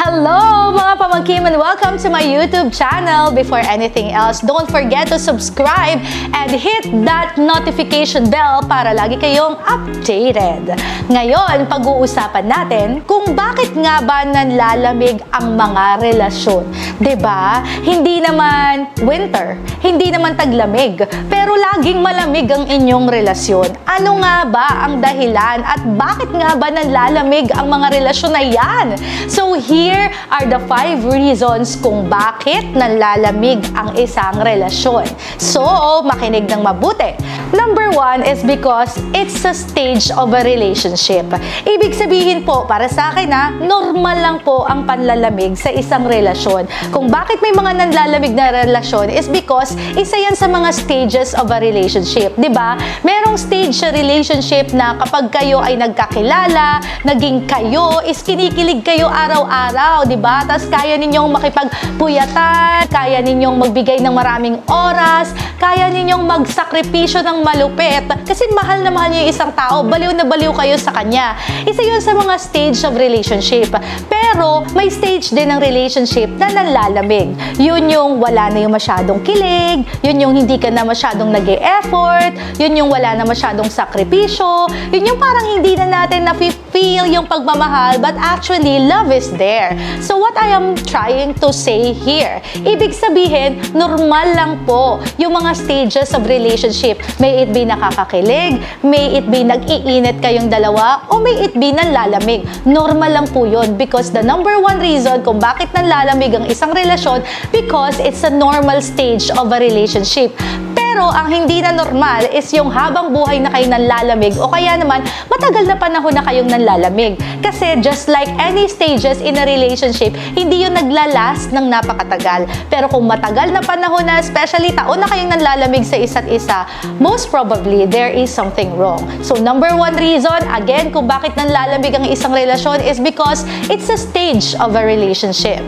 Hello mga pamangkin and welcome to my YouTube channel. Before anything else, don't forget to subscribe and hit that notification bell para lagi kayong updated. Ngayon, pag-uusapan natin kung bakit nga ba nanlalamig ang mga relasyon. 'Di ba? Hindi naman winter, hindi naman taglamig, pero laging malamig ang inyong relasyon. Ano nga ba ang dahilan at bakit nga ba nanlalamig ang mga relasyon na yan? So here are the 5 reasons kung bakit nanlalamig ang isang relasyon. So, makinig ng mabuti. Number 1 is because it's a stage of a relationship. Ibig sabihin po, para sa akin normal lang po ang panlalamig sa isang relasyon. Kung bakit may mga nanlalamig na relasyon is because isa yan sa mga stages of a relationship. 'Di ba? Merong stage sa relationship na kapag kayo ay nagkakilala, naging kayo, is kinikilig kayo araw-araw, 'di ba? Tapos kaya ninyong makipagpuyatan, kaya ninyong magbigay ng maraming oras, kaya ninyong magsakripisyo ng malupit kasi mahal na mahal niyo yung isang tao, baliw na baliw kayo sa kanya. Isa yun sa mga stage of relationship. Pero may stage din ng relationship na nanlalamig. Yun yung wala na yung masyadong kilig, yun yung hindi ka na masyadong nag-e-effort, yun yung wala na masyadong sakripisyo, yun yung parang hindi na natin na-feel yung pagmamahal, but actually love is there. So what I am trying to say here, ibig sabihin, normal lang po yung mga stages of relationship. May it be nakakakilig, may it be nag-iinit kayong dalawa, o may it be nanlalamig. Normal lang po yun because the number 1 reason kung bakit nanlalamig ang isang relasyon, because it's a normal stage of a relationship. Pero ang hindi na normal is yung habang buhay na kayo nanlalamig o kaya naman matagal na panahon na kayong nanlalamig. Kasi just like any stages in a relationship, hindi yun naglalast ng napakatagal. Pero kung matagal na panahon na, especially taon na kayong nanlalamig sa isa't isa, most probably there is something wrong. So number 1 reason, again, kung bakit nanlalamig ang isang relasyon is because it's a stage of a relationship.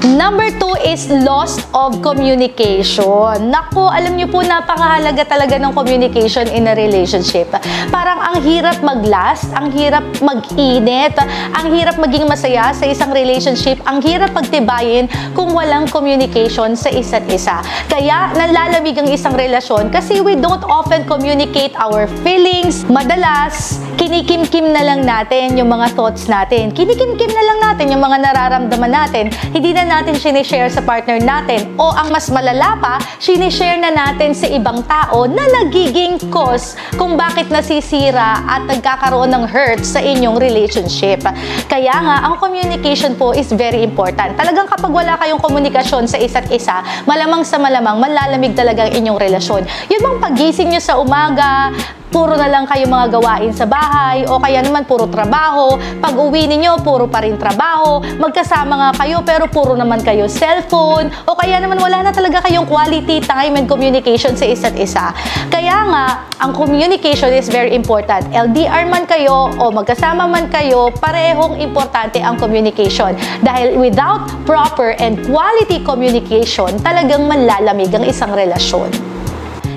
Number 2 is loss of communication. Naku, alam niyo po, napakahalaga talaga ng communication in a relationship. Parang ang hirap mag-last, ang hirap mag-init, ang hirap maging masaya sa isang relationship, ang hirap pagtibayin kung walang communication sa isa't isa. Kaya nanlalamig ang isang relasyon kasi we don't often communicate our feelings. Madalas, kinikim-kim na lang natin yung mga thoughts natin. Kinikim-kim na lang natin yung mga nararamdaman natin. Hindi na natin sinishare sa partner natin, o ang mas malala pa, sinishare na natin sa ibang tao na nagiging cause kung bakit nasisira at nagkakaroon ng hurt sa inyong relationship. Kaya nga, ang communication po is very important. Talagang kapag wala kayong komunikasyon sa isa't isa, malamang sa malamang, manlalamig talaga ang inyong relasyon. Yun bang pagising nyo sa umaga, puro na lang kayo mga gawain sa bahay, o kaya naman puro trabaho, pag uwi ninyo, puro pa rin trabaho, magkasama nga kayo pero puro naman kayo cellphone, o kaya naman wala na talaga kayong quality time and communication sa isa't isa. Kaya nga, ang communication is very important. LDR man kayo o magkasama man kayo, parehong importante ang communication. Dahil without proper and quality communication, talagang manlalamig ang isang relasyon.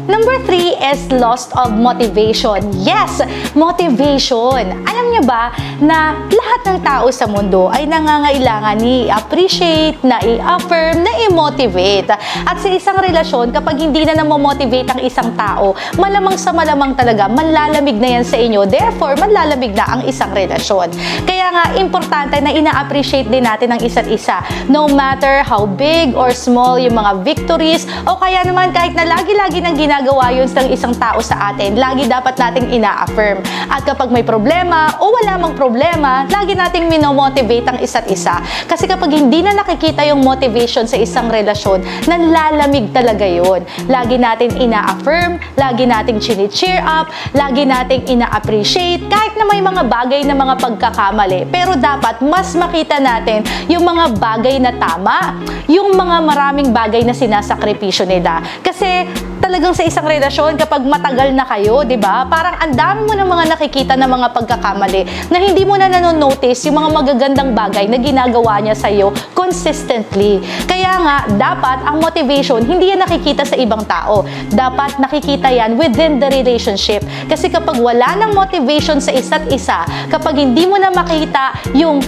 Number 3 is loss of motivation. Yes, motivation. Alam niyo ba na lahat ng tao sa mundo ay nangangailangan ni appreciate, na i-affirm, na i-motivate. At sa isang relasyon, kapag hindi na namomotivate ang isang tao, malamang sa malamang talaga, manlalamig na yan sa inyo. Therefore, manlalamig na ang isang relasyon. Kaya nga, importante na ina-appreciate din natin ang isa't isa. No matter how big or small yung mga victories, o kaya naman kahit na lagi-lagi nang ginagawa yun ng isang tao sa atin, lagi dapat nating ina-affirm. At kapag may problema o wala mang problema, lagi nating minomotivate ang isa't isa. Kasi kapag hindi na nakikita yung motivation sa isang relasyon, nanlalamig talaga yun. Lagi natin ina-affirm, lagi nating chini-cheer up, lagi nating ina-appreciate, kahit na may mga bagay na mga pagkakamali. Pero dapat mas makita natin yung mga bagay na tama, yung mga maraming bagay na sinasakripisyo nila. Kasi talagang sa isang relasyon, kapag matagal na kayo, di ba? Parang ang dami mo ng mga nakikita na mga pagkakamali na hindi mo na nanonotice yung mga magagandang bagay na ginagawa niya sa iyo consistently. Kaya nga, dapat ang motivation, hindi yan nakikita sa ibang tao. Dapat nakikita yan within the relationship. Kasi kapag wala ng motivation sa isa't isa, kapag hindi mo na makita yung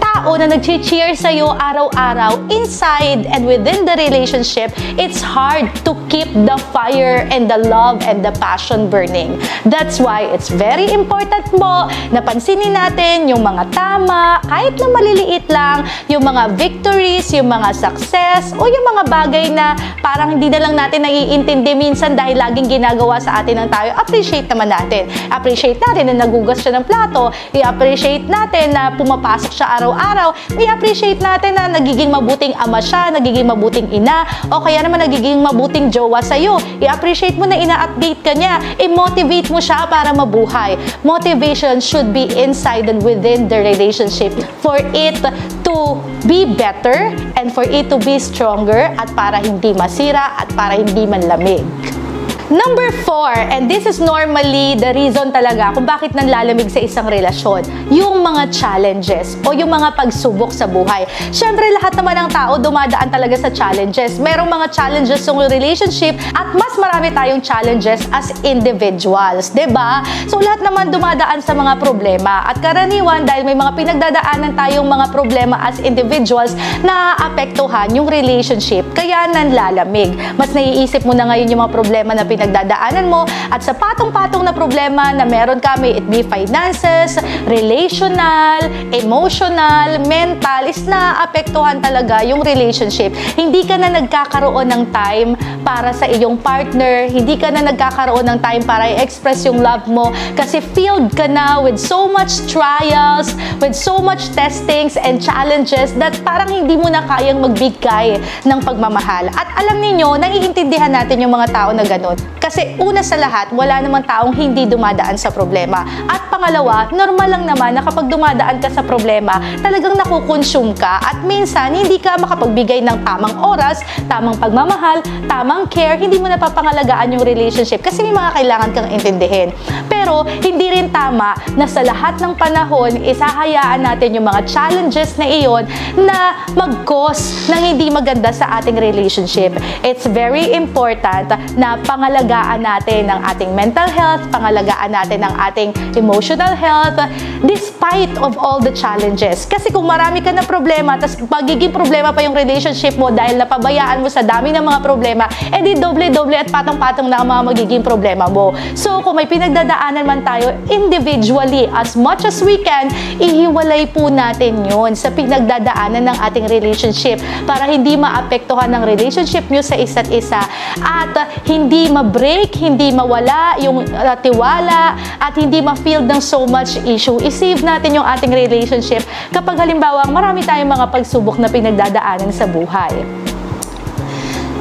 tao na nag-cheer sa'yo araw-araw inside and within the relationship, it's hard to keep the fire and the love and the passion burning. That's why it's very important mo na pansinin natin yung mga tama, kahit na maliliit lang, yung mga victories, yung mga success, o yung mga bagay na parang hindi na lang natin naiintindi minsan dahil laging ginagawa sa atin ng tayo. Appreciate naman natin. Appreciate natin na nagugas siya ng plato. I-appreciate natin na pumapasok siya araw-araw. I-appreciate natin na nagiging mabuting ama siya, nagiging mabuting ina, o kaya naman nagiging mabuting jowa sa'yo. I-appreciate mo na ina-update ka niya. I-motivate mo siya para mabuhay. Motivation should be inside and within the relationship for it to be better and for it to be stronger at para hindi masira at para hindi manlamig. Number 4, and this is normally the reason talaga kung bakit nanlalamig sa isang relasyon, yung mga challenges o yung mga pagsubok sa buhay. Siyempre, lahat naman ng tao dumadaan talaga sa challenges. Merong mga challenges sa relationship at mas marami tayong challenges as individuals, diba? So, lahat naman dumadaan sa mga problema. At karaniwan, dahil may mga pinagdadaanan tayong mga problema as individuals, naaapektuhan yung relationship. Kaya nanlalamig. Mas naiisip mo na ngayon yung mga problema na pinagdadaanan mo at sa patong-patong na problema na meron ka, may it be finances, relational, emotional, mental, is naapektuhan talaga yung relationship. Hindi ka na nagkakaroon ng time para sa iyong partner, hindi ka na nagkakaroon ng time para i-express yung love mo kasi filled ka na with so much trials, with so much testings and challenges that parang hindi mo na kayang magbigay ng pagmamahal. At alam niyo, naiintindihan natin yung mga tao na ganun. Kasi una sa lahat, wala namang taong hindi dumadaan sa problema. At pangalawa, normal lang naman na kapag dumadaan ka sa problema, talagang nakukonsume ka at minsan hindi ka makapagbigay ng tamang oras, tamang pagmamahal, tamang care, hindi mo napapangalagaan yung relationship kasi may mga kailangan kang intindihin. Pero hindi rin tama na sa lahat ng panahon, isahayaan natin yung mga challenges na iyon na mag-cause ng hindi maganda sa ating relationship. It's very important na pangalagaan natin ang ating mental health, pangalagaan natin ang ating emotional health, despite of all the challenges. Kasi kung marami ka na problema, tapos magiging problema pa yung relationship mo dahil napabayaan mo sa dami ng mga problema, edi doble-doble at patong-patong na ang mga magiging problema mo. So, kung may pinagdadaanan man tayo individually, as much as we can, ihiwalay po natin yun sa pinagdadaanan ng ating relationship para hindi maapektuhan ng relationship nyo sa isa't isa at hindi ma-break, hindi mawala yung tiwala at hindi ma-feel ng so much issue. I-save natin yung ating relationship kapag halimbawa marami tayong mga pagsubok na pinagdadaanan sa buhay.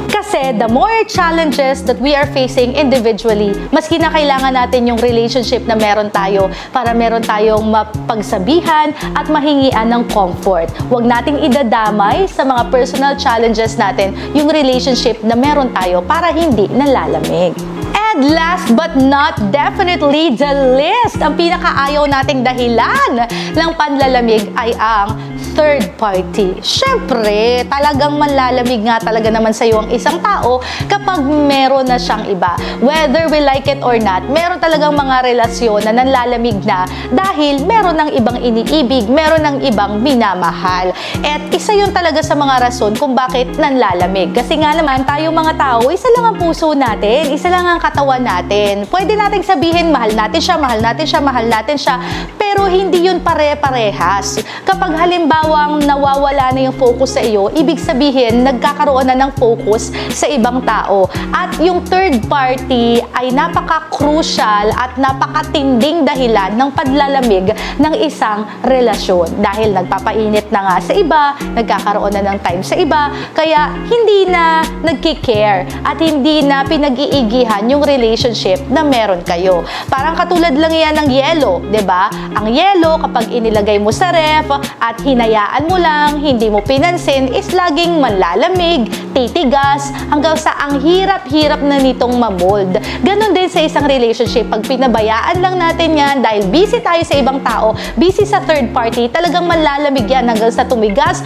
Kasi the more challenges that we are facing individually, mas kinakailangan natin yung relationship na meron tayo para meron tayong mapagsabihan at mahingian ng comfort. Huwag nating idadamay sa mga personal challenges natin yung relationship na meron tayo para hindi nalalamig. And last but not definitely the least, ang pinakaayaw nating dahilan ng panlalamig ay ang third party. Siyempre, talagang manlalamig nga talaga naman sa'yo ang isang tao kapag meron na siyang iba. Whether we like it or not, meron talagang mga relasyon na nanlalamig na dahil meron ng ibang iniibig, meron ng ibang minamahal. At isa yun talaga sa mga rason kung bakit nanlalamig. Kasi nga naman, tayong mga tao, isa lang ang puso natin, isa lang ang katawan natin. Pwede nating sabihin, mahal natin siya, mahal natin siya, mahal natin siya, pero hindi yun pare-parehas. Kapag halimbawang nawawala na yung focus sa iyo, ibig sabihin, nagkakaroon na ng focus sa ibang tao. At yung third party ay napaka-crucial at napakatinding dahilan ng panlalamig ng isang relasyon. Dahil nagpapainit na nga sa iba, nagkakaroon na ng time sa iba, kaya hindi na nagki-care at hindi na pinag-iigihan yung relationship na meron kayo. Parang katulad lang yan ng yelo, 'di ba? Ang yelo, kapag inilagay mo sa ref at hinayaan mo lang, hindi mo pinansin, is laging manlalamig, titigas, hanggang sa ang hirap-hirap na nitong mamold. Ganon din sa isang relationship. Pag pinabayaan lang natin yan, dahil busy tayo sa ibang tao, busy sa third party, talagang manlalamig yan hanggang sa tumigas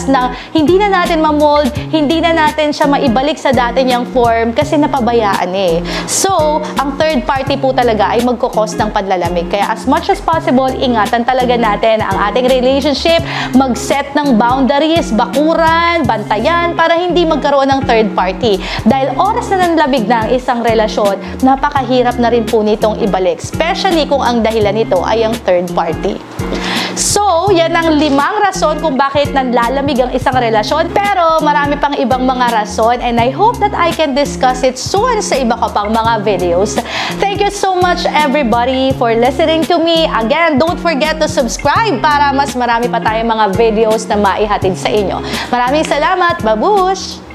na hindi na natin mamold, hindi na natin siya maibalik sa dati niyang form kasi napabayaan eh. So, ang third party po talaga ay magkukos ng panlalamig. Kaya as much as possible, ingatan talaga natin ang ating relationship relationship, mag-set ng boundaries, bakuran, bantayan, para hindi magkaroon ng third party. Dahil oras na nanlamig na ang isang relasyon, napakahirap na rin po nitong ibalik, especially kung ang dahilan nito ay ang third party. So, yan ang 5 rason kung bakit nanlalamig ang isang relasyon. Pero marami pang ibang mga rason, and I hope that I can discuss it soon sa iba ko pang mga videos. Thank you so much everybody for listening to me. Again, don't forget to subscribe para mas marami pa tayong mga videos na maihatid sa inyo. Maraming salamat. Babush!